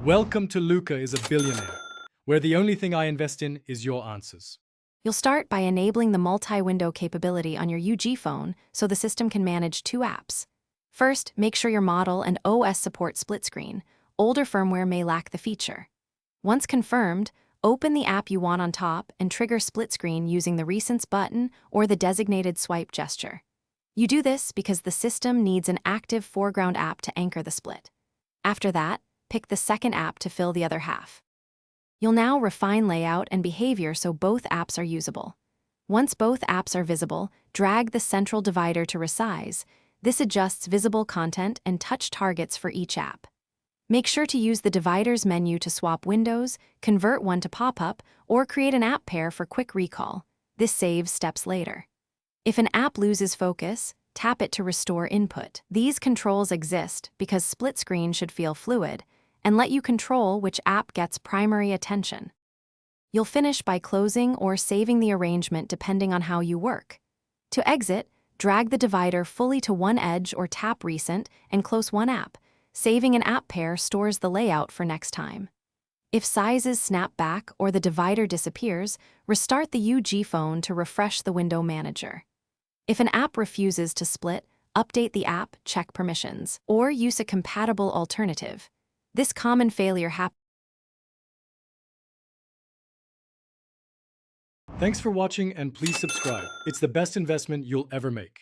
Welcome to Luca is a Billionaire, where the only thing I invest in is your answers. You'll start by enabling the multi-window capability on your Ugphone so the system can manage 2 apps. First, make sure your model and OS support split screen. Older firmware may lack the feature. Once confirmed, open the app you want on top and trigger split screen using the Recents button or the designated swipe gesture. You do this because the system needs an active foreground app to anchor the split. After that, pick the second app to fill the other half. You'll now refine layout and behavior so both apps are usable. Once both apps are visible, drag the central divider to resize. This adjusts visible content and touch targets for each app. Make sure to use the dividers menu to swap windows, convert one to pop-up, or create an app pair for quick recall. This saves steps later. If an app loses focus, tap it to restore input. These controls exist because split screen should feel fluid and let you control which app gets primary attention. You'll finish by closing or saving the arrangement depending on how you work. To exit, drag the divider fully to one edge or tap Recent and close one app. Saving an app pair stores the layout for next time. If sizes snap back or the divider disappears, restart the Ugphone to refresh the window manager. If an app refuses to split, update the app, check permissions, or use a compatible alternative. This common failure happens. Thanks for watching and please subscribe. It's the best investment you'll ever make.